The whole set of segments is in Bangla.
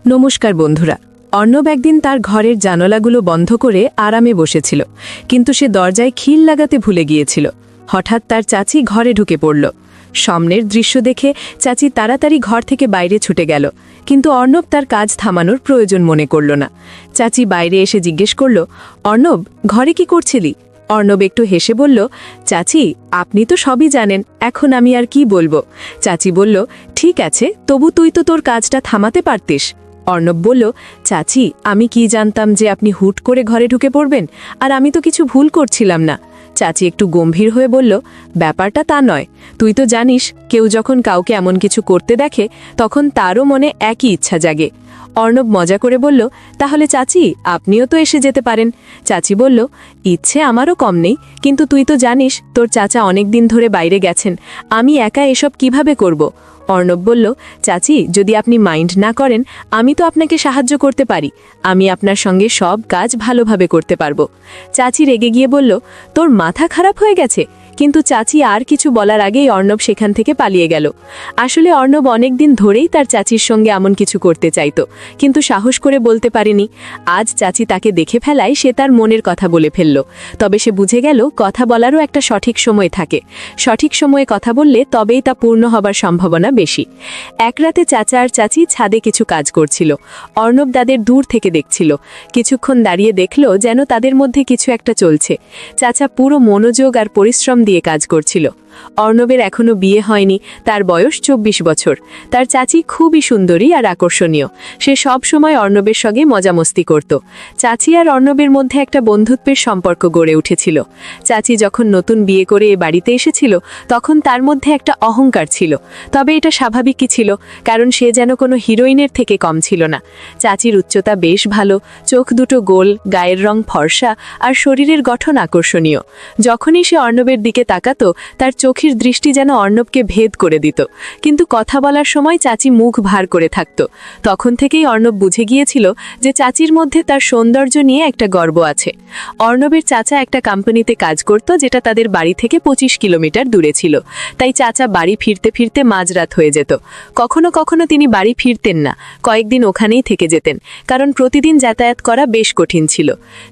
নমস্কার বন্ধুরা। অর্ণব একদিন তার ঘরের জানালাগুলো বন্ধ করে আরামে বসেছিল, কিন্তু সে দরজায় খিল লাগাতে ভুলে গিয়েছিল। হঠাৎ তার চাচি ঘরে ঢুকে পড়ল। সামনের দৃশ্য দেখে চাচি তাড়াতাড়ি ঘর থেকে বাইরে ছুটে গেল, কিন্তু অর্ণব তার কাজ থামানোর প্রয়োজন মনে করল না। চাচি বাইরে এসে জিজ্ঞেস করল, অর্ণব, ঘরে কি করছিলি? অর্ণব একটু হেসে বলল, চাচি, আপনি তো সবই জানেন, এখন আমি আর কি বলবো। চাচি বলল, ঠিক আছে, তবু তুই তো তোর কাজটা থামাতে পারতিস। অর্ণব বলল, চাচি, আমি কি জানতাম যে আপনি হুট করে ঘরে ঢুকে পড়বেন, আর আমি তো কিছু ভুল করছিলাম না। চাচি একটু গম্ভীর হয়ে বলল, ব্যাপারটা তা নয়, তুই তো জানিস কেউ যখন কাউকে এমন কিছু করতে দেখে তখন তারও মনে একই ইচ্ছা জাগে। অর্ণব মজা করে বলল, তাহলে চাচি, আপনিও তো এসে যেতে পারেন। চাচি বলল, ইচ্ছে আমারও কম নেই, কিন্তু তুই তো জানিস তোর চাচা অনেক দিন ধরে বাইরে গেছেন, আমি একা এসব কিভাবে করব। অর্ণব বলল, চাচি, যদি আপনি মাইন্ড না করেন, আমি তো আপনাকে সাহায্য করতে পারি, আমি আপনার সঙ্গে সব কাজ ভালোভাবে করতে পারবো। চাচি রেগে গিয়ে বলল, তোর মাথা খারাপ হয়ে গেছে? কিন্তু চাচি আর কিছু বলার আগেই অর্ণব সেখান থেকে পালিয়ে গেল। আসলে অর্ণব অনেক দিন ধরেই তার চাচির সঙ্গে এমন কিছু করতে চাইত, কিন্তু সাহস করে বলতে পারেনি। আজ চাচি তাকে দেখে ফেলায় সে তার মনের কথা বলে ফেলল। তবে সে বুঝে গেল কথা বলারও একটা সঠিক সময় থাকে, সঠিক সময়ে কথা বললে তবেই তা পূর্ণ হবার সম্ভাবনা বেশি। এক রাতে চাচা আর চাচি ছাদে কিছু কাজ করছিল। অর্ণব তাদের দূর থেকে দেখছিল। কিছুক্ষণ দাঁড়িয়ে দেখল যেন তাদের মধ্যে কিছু একটা চলছে। চাচা পুরো মনোযোগ আর পরিশ্রম দিয়ে কাজ করছিল। অর্ণবের এখনো বিয়ে হয়নি, তার বয়স 24 বছর। তার চাচি খুবই সুন্দরী আর আকর্ষণীয়। সে সব সময় অর্ণবের সঙ্গে মজামস্তি করত। চাচি আর অর্ণবের মধ্যে একটা বন্ধুত্বের সম্পর্ক গড়ে উঠেছিল। চাচি যখন নতুন বিয়ে করে এ বাড়িতে এসেছিল তখন তার মধ্যে একটা অহংকার ছিল, তবে এটা স্বাভাবিকই ছিল, কারণ সে যেন কোনো হিরোইনের থেকে কম ছিল না। চাচির উচ্চতা বেশ ভালো, চোখ দুটো গোল, গায়ের রং ফর্সা আর শরীরের গঠন আকর্ষণীয়। যখনই সে অর্ণবের দিকে তাকাতো তার চোখের দৃষ্টি যেন অর্ণবকে ভেদ করে দিত, কিন্তু কথা বলার সময় চাচি মুখ ভার করে থাকত। তখন থেকেই অর্ণব বুঝে গিয়েছিল যে চাচির মধ্যে তার সৌন্দর্য নিয়ে একটা গর্ব আছে। অর্ণবের চাচা একটা কোম্পানিতে কাজ করত যেটা তাদের বাড়ি থেকে 25 কিলোমিটার দূরে ছিল, তাই চাচা বাড়ি ফিরতে ফিরতে মাঝরাত হয়ে যেত। কখনো কখনো তিনি বাড়ি ফিরতেন না, কয়েকদিন ওখানেই থেকে যেতেন, কারণ প্রতিদিন যাতায়াত করা বেশ কঠিন ছিল।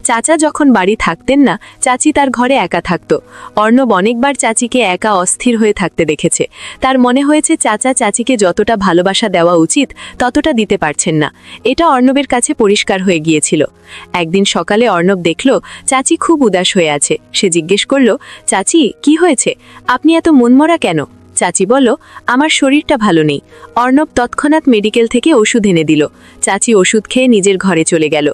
চাচা যখন বাড়ি থাকতেন না, চাচি তার ঘরে একা থাকত। অর্ণব অনেকবার চাচিকে একা অস্থির হয়ে থাকতে দেখেছে। তার মনে হয়েছে চাচা চাচিকে যতটা ভালোবাসা দেওয়া উচিত ততটা দিতে পারছেন না। এটা অর্ণবের কাছে পরিষ্কার হয়ে গিয়েছিল। একদিন সকালে অর্ণব দেখল চাচি খুব উদাস হয়ে আছে। সে জিজ্ঞেস করল, চাচি, কি হয়েছে? আপনি এত মনমরা কেন? চাচি বলল, আমার শরীরটা ভালো নেই। অর্ণব তৎক্ষণাৎ মেডিকেল থেকে ওষুধ এনে দিল। চাচি ওষুধ খেয়ে নিজের ঘরে চলে গেল।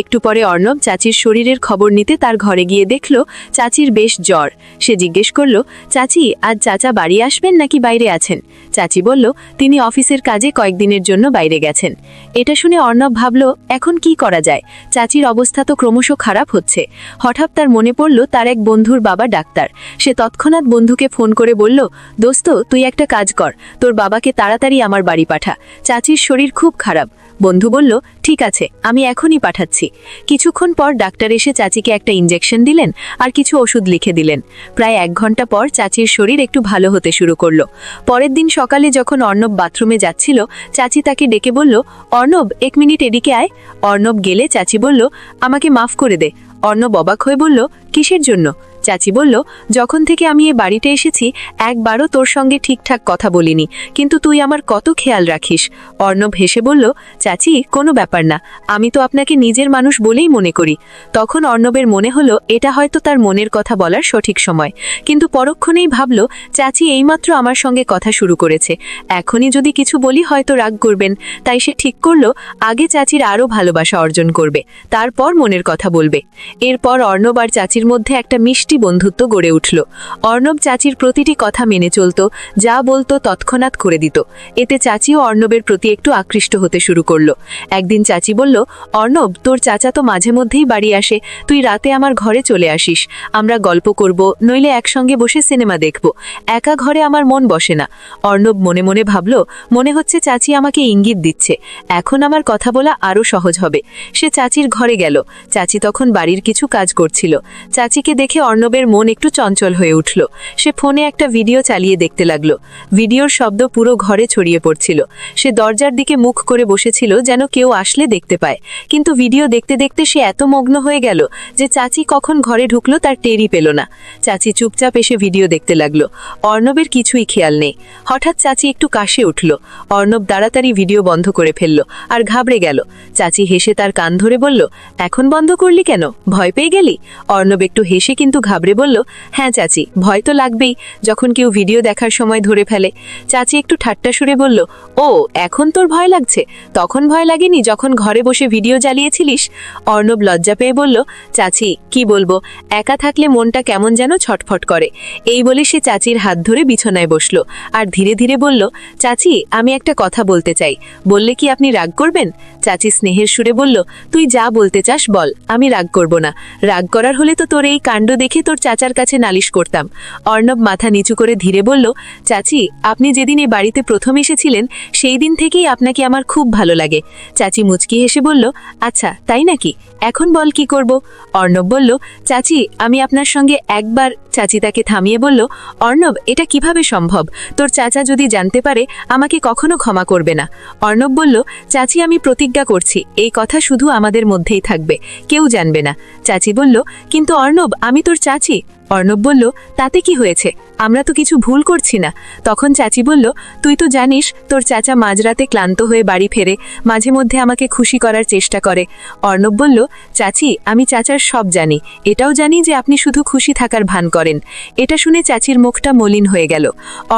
একটু পরে অর্ণব চাচির শরীরের খবর নিতে তার ঘরে গিয়ে দেখল চাচির বেশ জ্বর। সে জিজ্ঞেস করল, চাচি, আজ চাচা বাড়ি আসবেন নাকি বাইরে আছেন? চাচি বলল, তিনি অফিসের কাজে কয়েকদিনের জন্য বাইরে গেছেন। এটা শুনে অর্ণব ভাবল, এখন কি করা যায়? চাচির অবস্থা তো ক্রমশ খারাপ হচ্ছে। হঠাৎ তার মনে পড়ল তার এক বন্ধুর বাবা ডাক্তার। সে তৎক্ষণাৎ বন্ধুকে ফোন করে বলল, দোস্ত, তুই একটা কাজ কর, তোর বাবাকে তাড়াতাড়ি আমার বাড়ি পাঠা, চাচির শরীর খুব খারাপ। বন্ধু বলল, ঠিক আছে, আমি এখনই পাঠাচ্ছি। কিছুক্ষণ পর ডাক্তার এসে চাচিকে একটা ইনজেকশন দিলেন আর কিছু ওষুধ লিখে দিলেন। প্রায় 1 ঘন্টা পর চাচির শরীর একটু ভালো হতে শুরু করলো। পরের দিন সকালে যখন অর্ণব বাথরুমে যাচ্ছিল, চাচি তাকে ডেকে বলল, অর্ণব, 1 মিনিট এদিকে আয়। অর্ণব গেলে চাচি বলল, আমাকে মাফ করে দে। অর্ণব অবাক হয়ে বলল, কিসের জন্য? চাচি বলল, যখন থেকে আমি এই বাড়িতে এসেছি একবারও তোর সঙ্গে ঠিকঠাক কথা বলিনি, কিন্তু তুই আমার কত খেয়াল রাখিস। অর্ণব হেসে বলল, চাচি, কোনো ব্যাপার না, আমি তো আপনাকে নিজের মানুষ বলেই মনে করি। তখন অর্ণবের মনে হলো এটা হয়তো তার মনের কথা বলার সঠিক সময়, কিন্তু পরক্ষণেই ভাবল চাচি এইমাত্র আমার সঙ্গে কথা শুরু করেছে, এখনই যদি কিছু বলি হয়তো রাগ করবেন। তাই সে ঠিক করল আগে চাচির আরও ভালোবাসা অর্জন করবে, তারপর মনের কথা বলবে। এরপর অর্ণব আর চাচির মধ্যে একটা মিষ্টি বন্ধুত্ব গড়ে উঠল। অর্ণব চাচির প্রতিটি কথা মেনে চলত, যা বলতো তৎক্ষণাৎ করে দিত। এতে চাচিও অর্ণবের প্রতি একটু আকৃষ্ট হতে শুরু করলো। একদিন চাচি বলল, অর্ণব, তোর চাচা তো মাঝে মধ্যেই বাড়ি আসে, তুই রাতে আমার ঘরে চলে আসিস, আমরা গল্প করব, নইলে একসঙ্গে বসে সিনেমা দেখব, একা ঘরে আমার মন বসে না। অর্ণব মনে মনে ভাবল, মনে হচ্ছে চাচি আমাকে ইঙ্গিত দিচ্ছে, এখন আমার কথা বলা আরও সহজ হবে। সে চাচির ঘরে গেল। চাচি তখন বাড়ির কিছু কাজ করছিল। চাচিকে দেখে অর্ণব অর্ণবের মন একটু চঞ্চল হয়ে উঠল। সে ফোনে একটা ভিডিও চালিয়ে দেখতে লাগলো। ভিডিওর শব্দ পুরো ঘরে ছড়িয়ে পড়ছিল। সে দরজার দিকে মুখ করে বসেছিল, যেন কেউ আসলে দেখতে পায়। কিন্তু ভিডিও দেখতে দেখতে সে এত মগ্ন হয়ে গেল যে চাচি কখন ঘরে ঢুকলো তার টেরই পেল না। চাচি চুপচাপ এসে ভিডিও দেখতে লাগলো। অর্ণবের কিছুই খেয়াল নেই। হঠাৎ চাচি একটু কাশে উঠল। অর্ণব তাড়াতাড়ি ভিডিও বন্ধ করে ফেলল আর ঘাবড়ে গেল। চাচি হেসে তার কান ধরে বলল, এখন বন্ধ করলি কেন? ভয় পেয়ে গেলি? অর্ণব একটু হেসে কিন্তু ঘাবড়ে বলল, হ্যাঁ চাচি, ভয় তো লাগবেই যখন কেউ ভিডিও দেখার সময় ধরে ফেলে। চাচি একটু ঠাট্টা সুরে বলল, ও এখন তোর ভয় লাগছে? তখন ভয় লাগেনি যখন ঘরে বসে ভিডিও জ্বালিয়েছিলিস? অর্ণব লজ্জা পেয়ে বলল, চাচি কি বলবো, একা থাকলে মনটা কেমন যেন ছটফট করে। এই বলে সে চাচির হাত ধরে বিছানায় বসল আর ধীরে ধীরে বলল, চাচি আমি একটা কথা বলতে চাই, বললে কি আপনি রাগ করবেন? চাচি স্নেহের সুরে বলল, তুই যা বলতে চাস বল, আমি রাগ করব না। রাগ করার হলে তো তোর এই কাণ্ড দেখে তোর চাচার কাছে নালিশ করতাম। অর্ণব মাথা নিচু করে ধীরে বলল, চাচি আপনি যেদিন এই বাড়িতে প্রথম এসেছিলেন সেই দিন থেকেই আপনাকে আমার খুব ভালো লাগে। চাচি মুচকি হেসে বলল, আচ্ছা তাই নাকি, এখন বল কি করব? অর্ণব বলল, চাচি আমি আপনার সঙ্গে একবার। চাচি তাকে থামিয়ে বলল, অর্ণব এটা কিভাবে সম্ভব? তোর চাচা যদি জানতে পারে আমাকে কখনো ক্ষমা করবে না। অর্ণব বলল, চাচি আমি প্রতিজ্ঞা করছি এই কথা শুধু আমাদের মধ্যেই থাকবে, কেউ জানবে না। চাচি বলল, কিন্তু অর্ণব আমি তোর চাচি। অর্ণব বলল, তাতে কি হয়েছে, আমরা তো কিছু ভুল করছি না। তখন চাচি বলল, তুই তো জানিস তোর চাচা মাঝরাতে ক্লান্ত হয়ে বাড়ি ফেরে, মাঝে মধ্যে আমাকে খুশি করার চেষ্টা করে। অর্ণব বলল, চাচি আমি চাচার সব জানি, এটাও জানি যে আপনি শুধু খুশি থাকার ভান করেন। এটা শুনে চাচির মুখটা মলিন হয়ে গেল।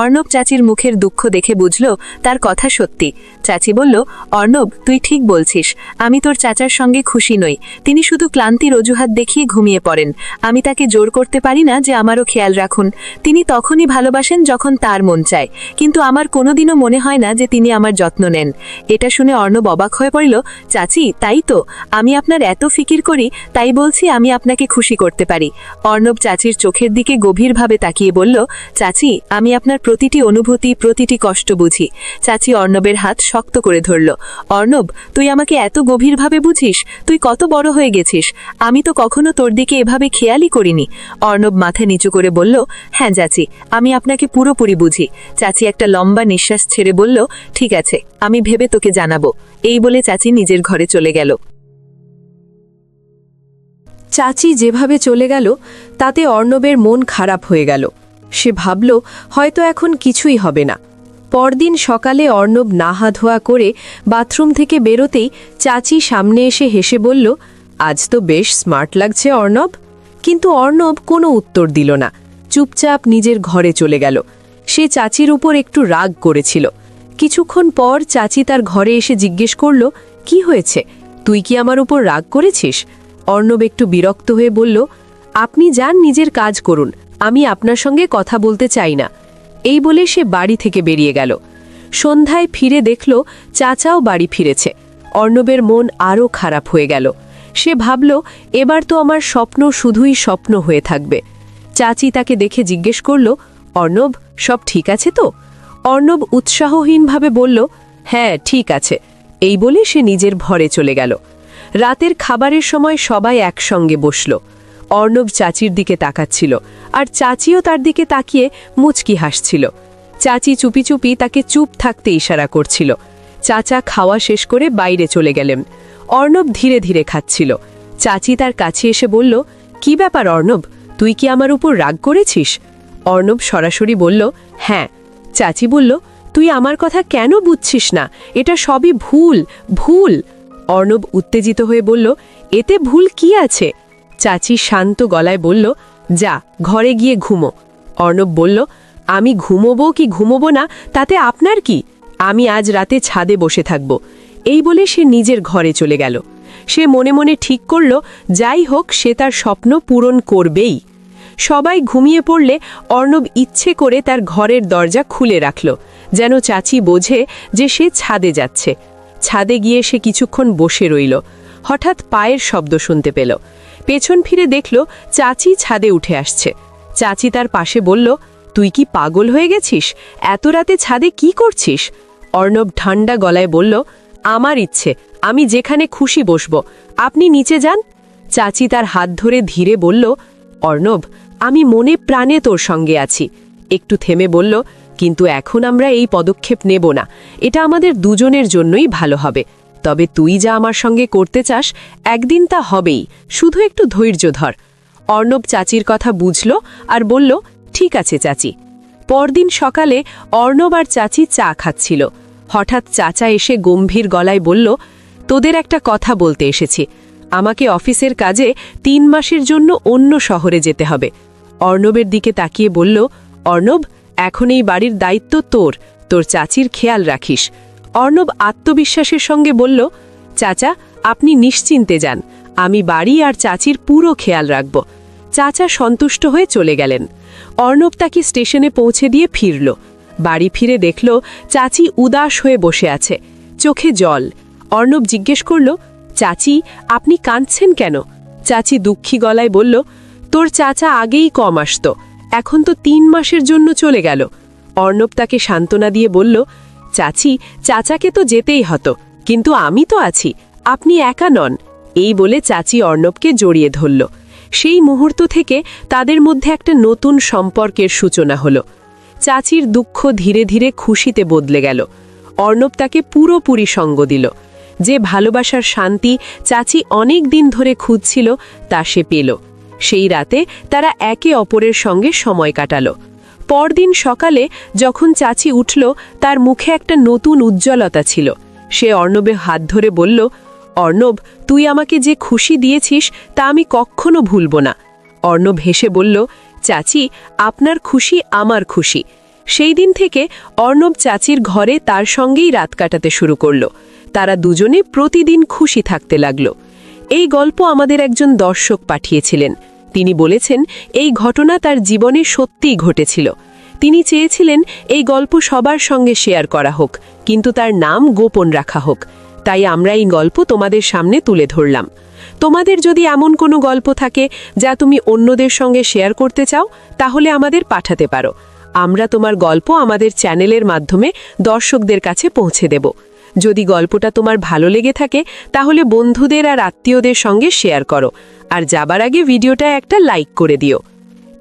অর্ণব চাচির মুখের দুঃখ দেখে বুঝল তার কথা সত্যি। চাচি বলল, অর্ণব তুই ঠিক বলছিস, আমি তোর চাচার সঙ্গে খুশি নই। তিনি শুধু ক্লান্তির অজুহাত দেখিয়ে ঘুমিয়ে পড়েন। আমি তাকে জোর করতে পারি না যে আমারও খেয়াল রাখুন। তিনি তখনই ভালোবাসেন যখন তার মন চায়, কিন্তু আমার কোনোদিনও মনে হয় না যে তিনি আমার যত্ন নেন। এটা শুনে অর্ণব অবাক হয়ে পড়ল। চাচি তাই তো, আমি আপনার এত ফিকির করি, তাই বলছি আমি আপনাকে খুশি করতে পারি। অর্ণব চাচির চোখের দিকে গভীরভাবে তাকিয়ে বলল, চাচি আমি আপনার প্রতিটি অনুভূতি প্রতিটি কষ্ট বুঝি। চাচি অর্ণবের হাত শক্ত করে ধরল। অর্ণব তুই আমাকে এত গভীরভাবে বুঝিস, তুই কত বড় হয়ে গেছিস, আমি তো কখনো তোর দিকে এভাবে খেয়ালই করিনি। অর্ণব মাথা নিচু করে বলল, হ্যাঁ চাচি আমি আপনাকে পুরোপুরি বুঝি। চাচি একটা লম্বা নিঃশ্বাস ছেড়ে বলল, ঠিক আছে আমি ভেবে তোকে জানাবো। এই বলে চাচি নিজের ঘরে চলে গেল। চাচি যেভাবে চলে গেল তাতে অর্ণবের মন খারাপ হয়ে গেল। সে ভাবল হয়তো এখন কিছুই হবে না। পরদিন সকালে অর্ণব নাহা ধোয়া করে বাথরুম থেকে বেরোতেই চাচি সামনে এসে হেসে বলল, আজ তো বেশ স্মার্ট লাগছে অর্ণব। কিন্তু অর্ণব কোনো উত্তর দিল না, চুপচাপ নিজের ঘরে চলে গেল। সে চাচির উপর একটু রাগ করেছিল। কিছুক্ষণ পর চাচি তার ঘরে এসে জিজ্ঞেস করল, কি হয়েছে, তুই কি আমার উপর রাগ করেছিস? অর্ণব একটু বিরক্ত হয়ে বলল, আপনি যান নিজের কাজ করুন, আমি আপনার সঙ্গে কথা বলতে চাই না। এই বলে সে বাড়ি থেকে বেরিয়ে গেল। সন্ধ্যায় ফিরে দেখল চাচাও বাড়ি ফিরেছে। অর্ণবের মন আরও খারাপ হয়ে গেল। সে ভাবল, এবার তো আমার স্বপ্ন শুধুই স্বপ্ন হয়ে থাকবে। চাচি তাকে দেখে জিজ্ঞেস করল, অর্ণব সব ঠিক আছে তো? অর্ণব উৎসাহহীনভাবে বলল, হ্যাঁ ঠিক আছে। এই বলে সে নিজের ঘরে চলে গেল। রাতের খাবারের সময় সবাই একসঙ্গে বসল। অর্ণব চাচির দিকে তাকাচ্ছিল আর চাচিও তার দিকে তাকিয়ে মুচকি হাসছিল। চাচি চুপি চুপি তাকে চুপ থাকতে ইশারা করছিল। চাচা খাওয়া শেষ করে বাইরে চলে গেলেন। অর্ণব ধীরে ধীরে খাচ্ছিল। চাচি তার কাছে এসে বলল, কি ব্যাপার অর্ণব, তুই কি আমার উপর রাগ করেছিস? অর্ণব সরাসরি বলল, হ্যাঁ। চাচি বলল, তুই আমার কথা কেন বুঝছিস না? এটা সবই ভুল ভুল। অর্ণব উত্তেজিত হয়ে বলল, এতে ভুল কি আছে? চাচি শান্ত গলায় বলল, যা ঘরে গিয়ে ঘুমো। অর্ণব বলল, আমি ঘুমোবো কি ঘুমোবো না তাতে আপনার কি? আমি আজ রাতে ছাদে বসে থাকব। এই বলে সে নিজের ঘরে চলে গেল। সে মনে মনে ঠিক করল, যাই হোক সে তার স্বপ্ন পূরণ করবেই। সবাই ঘুমিয়ে পড়লে অর্ণব ইচ্ছে করে তার ঘরের দরজা খুলে রাখল, যেন চাচি বোঝে যে সে ছাদে যাচ্ছে। ছাদে গিয়ে সে কিছুক্ষণ বসে রইল। হঠাৎ পায়ের শব্দ শুনতে পেল। পেছন ফিরে দেখল চাচি ছাদে উঠে আসছে। চাচি তার পাশে বলল, তুই কি পাগল হয়ে গেছিস? এত রাতে ছাদে কি করছিস? অর্ণব ঠান্ডা গলায় বলল, আমার ইচ্ছে, আমি যেখানে খুশি বসব, আপনি নিচে যান। চাচি তার হাত ধরে ধীরে বলল, অর্ণব আমি মনে প্রাণে তোর সঙ্গে আছি। একটু থেমে বলল, কিন্তু এখন আমরা এই পদক্ষেপ নেব না, এটা আমাদের দুজনের জন্যই ভালো হবে। তবে তুই যা আমার সঙ্গে করতে চাস একদিন তা হবেই, শুধু একটু ধৈর্য ধর। অর্ণব চাচির কথা বুঝল আর বলল, ঠিক আছে চাচি। পরদিন সকালে অর্ণব আর চাচি চা খাচ্ছিল। হঠাৎ চাচা এসে গম্ভীর গলায় বলল, তোদের একটা কথা বলতে এসেছি। আমাকে অফিসের কাজে ৩ মাসের জন্য অন্য শহরে যেতে হবে। অর্ণবের দিকে তাকিয়ে বলল, অর্ণব, এখন এই বাড়ির দায়িত্ব তোর, তোর চাচির খেয়াল রাখিস। অর্ণব আত্মবিশ্বাসের সঙ্গে বলল, চাচা, আপনি নিশ্চিন্তে যান, আমি বাড়ি আর চাচির পুরো খেয়াল রাখব। চাচা সন্তুষ্ট হয়ে চলে গেলেন। অর্ণব তাকে স্টেশনে পৌঁছে দিয়ে ফিরল। বাড়ি ফিরে দেখল চাচি উদাস হয়ে বসে আছে, চোখে জল। অর্ণব জিজ্ঞেস করল, চাচি, আপনি কাঁদছেন কেন? চাচি দুঃখী গলায় বলল, তোর চাচা আগেই কম আসত, এখন তো ৩ মাসের জন্য চলে গেল। অর্ণব তাকে সান্ত্বনা দিয়ে বলল, চাচি, চাচাকে তো যেতেই হতো, কিন্তু আমি তো আছি, আপনি একা নন। এই বলে চাচি অর্ণবকে জড়িয়ে ধরল। সেই মুহূর্ত থেকে তাদের মধ্যে একটা নতুন সম্পর্কের সূচনা হলো। চাচির দুঃখ ধীরে ধীরে খুশিতে বদলে গেল। অর্ণব তাকে পুরোপুরি সঙ্গ দিল। যে ভালোবাসার শান্তি চাচি অনেক দিন ধরে খুঁজছিল তা সে পেল। সেই রাতে তারা একে অপরের সঙ্গে সময় কাটালো। পরদিন সকালে যখন চাচি উঠল, তার মুখে একটা নতুন উজ্জ্বলতা ছিল। সে অর্ণবের হাত ধরে বলল, অর্ণব, তুই আমাকে যে খুশি দিয়েছিস তা আমি কখনো ভুলব না। অর্ণব হেসে বলল, চাচি, আপনার খুশি আমার খুশি। সেই দিন থেকে অর্ণব চাচির ঘরে তার সঙ্গেই রাত কাটাতে শুরু করল। তারা দুজনে প্রতিদিন খুশি থাকতে লাগল। এই গল্প আমাদের একজন দর্শক পাঠিয়েছিলেন। তিনি বলেছেন এই ঘটনা তার জীবনে সত্যিই ঘটেছিল। তিনি চেয়েছিলেন এই গল্প সবার সঙ্গে শেয়ার করা হোক, কিন্তু তার নাম গোপন রাখা হোক। তাই আমরা এই গল্প তোমাদের সামনে তুলে ধরলাম। তোমাদের যদি এমন কোনো গল্প থাকে যা তুমি অন্যদের সঙ্গে শেয়ার করতে চাও, তাহলে আমাদের পাঠাতে পারো। আমরা তোমার গল্প আমাদের চ্যানেলের মাধ্যমে দর্শকদের কাছে পৌঁছে দেব। যদি গল্পটা তোমার ভালো লেগে থাকে তাহলে বন্ধুদের আর আত্মীয়দের সঙ্গে শেয়ার করো, আর যাবার আগে ভিডিওটা একটা লাইক করে দিও।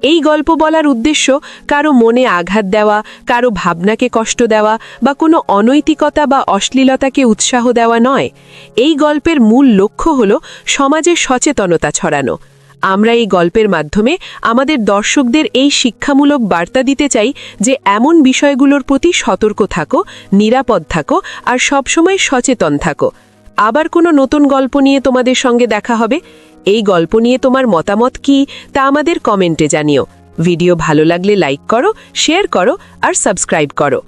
এই গল্প বলার উদ্দেশ্য কারো মনে আঘাত দেওয়া, কারো ভাবনাকে কষ্ট দেওয়া বা কোনো অনৈতিকতা বা অশ্লীলতাকে উৎসাহ দেওয়া নয়। এই গল্পের মূল লক্ষ্য হল সমাজে সচেতনতা ছড়ানো। আমরা এই গল্পের মাধ্যমে আমাদের দর্শকদের এই শিক্ষামূলক বার্তা দিতে চাই যে এমন বিষয়গুলোর প্রতি সতর্ক থাকো, নিরাপদ থাকো আর সবসময় সচেতন থাকো। আবার কোনো নতুন গল্প নিয়ে তোমাদের সঙ্গে দেখা হবে। এই গল্প নিয়ে তোমার মতামত কি তা আমাদের কমেন্টে জানিও। ভিডিও ভালো লাগলে লাইক করো, শেয়ার করো আর সাবস্ক্রাইব করো।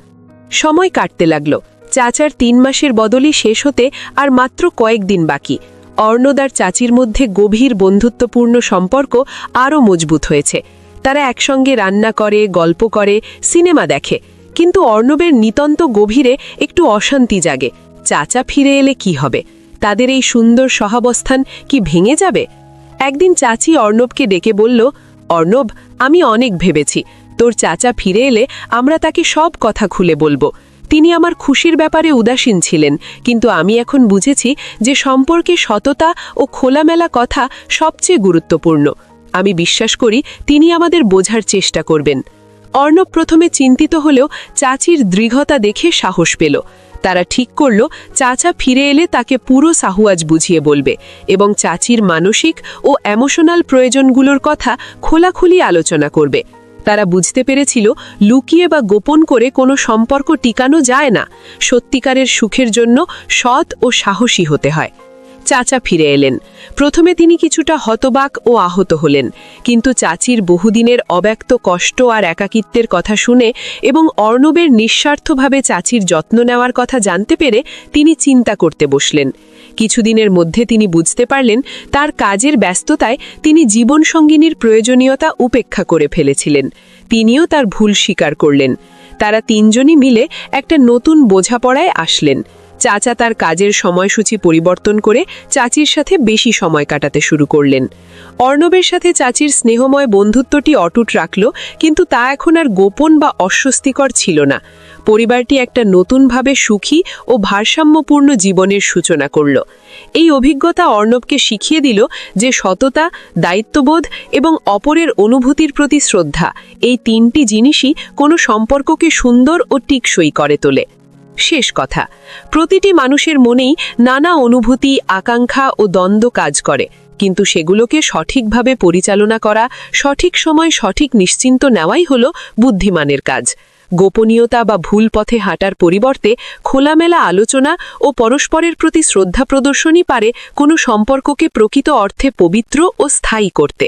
সময় কাটতে লাগলো। চাচার ৩ মাসের বদলি শেষ হতে আর মাত্র কয়েকদিন বাকি। অর্ণব আর চাচির মধ্যে গভীর বন্ধুত্বপূর্ণ সম্পর্ক আরও মজবুত হয়েছে। তারা একসঙ্গে রান্না করে, গল্প করে, সিনেমা দেখে। কিন্তু অর্ণবের নিতান্ত গভীরে একটু অশান্তি জাগে। চাচা ফিরে এলে কি হবে? তাদের এই সুন্দর সহাবস্থান কি ভেঙে যাবে? একদিন চাচি অর্ণবকে ডেকে বলল, অর্ণব, আমি অনেক ভেবেছি, তোর চাচা ফিরে এলে আমরা তাকে সব কথা খুলে বলবো। তিনি আমার খুশির ব্যাপারে উদাসীন ছিলেন, কিন্তু আমি এখন বুঝেছি যে সম্পর্কে সততা ও খোলামেলা কথা সবচেয়ে গুরুত্বপূর্ণ। আমি বিশ্বাস করি তিনি আমাদের বোঝার চেষ্টা করবেন। অর্ণব প্রথমে চিন্তিত হলেও চাচির দৃঢ়তা দেখে সাহস পেল। তারা ঠিক করল চাচা ফিরে এলে তাকে পুরো সাহুয়াজ বুঝিয়ে বলবে এবং চাচির মানসিক ও ইমোশনাল প্রয়োজনগুলোর কথা খোলাখুলি আলোচনা করবে। তারা বুঝতে পেরেছিল লুকিয়ে বা গোপন করে কোনো সম্পর্ক টিকানো যায় না। সত্যিকারের সুখের জন্য সৎ ও সাহসী হতে হয়। চাচা ফিরে এলেন। প্রথমে তিনি কিছুটা হতবাক ও আহত হলেন, কিন্তু চাচির বহুদিনের অব্যক্ত কষ্ট আর একাকিত্বের কথা শুনে এবং অর্ণবের নিঃস্বার্থভাবে চাচির যত্ন নেওয়ার কথা জানতে পেরে তিনি চিন্তা করতে বসলেন। কিছুদিনের মধ্যে তিনি বুঝতে পারলেন তার কাজের ব্যস্ততায় তিনি জীবনসঙ্গিনীর প্রয়োজনীয়তা উপেক্ষা করে ফেলেছিলেন। তিনিও তার ভুল স্বীকার করলেন। তারা তিনজনই মিলে একটা নতুন বোঝাপড়ায় আসলেন। চাচা তার কাজের সময়সূচি পরিবর্তন করে চাচির সাথে বেশি সময় কাটাতে শুরু করলেন। অর্ণবের সাথে চাচির স্নেহময় বন্ধুত্বটি অটুট রাখল, কিন্তু তা এখন আর গোপন বা অস্বস্তিকর ছিল না। পরিবারটি একটা নতুনভাবে সুখী ও ভারসাম্যপূর্ণ জীবনের সূচনা করল। এই অভিজ্ঞতা অর্ণবকে শিখিয়ে দিল যে সততা, দায়িত্ববোধ এবং অপরের অনুভূতির প্রতি শ্রদ্ধা, এই তিনটি জিনিসই কোনো সম্পর্ককে সুন্দর ও টিকসই করে তোলে। শেষ কথা, প্রতিটি মানুষের মনেই নানা অনুভূতি, আকাঙ্ক্ষা ও দ্বন্দ্ব কাজ করে, কিন্তু সেগুলোকে সঠিকভাবে পরিচালনা করা, সঠিক সময় সঠিক নিশ্চিন্ত নেওয়াই হলো বুদ্ধিমানের কাজ। গোপনীয়তা বা ভুল পথে হাঁটার পরিবর্তে খোলামেলা আলোচনা ও পরস্পরের প্রতি শ্রদ্ধা প্রদর্শনই পারে কোনো সম্পর্ককে প্রকৃত অর্থে পবিত্র ও স্থায়ী করতে।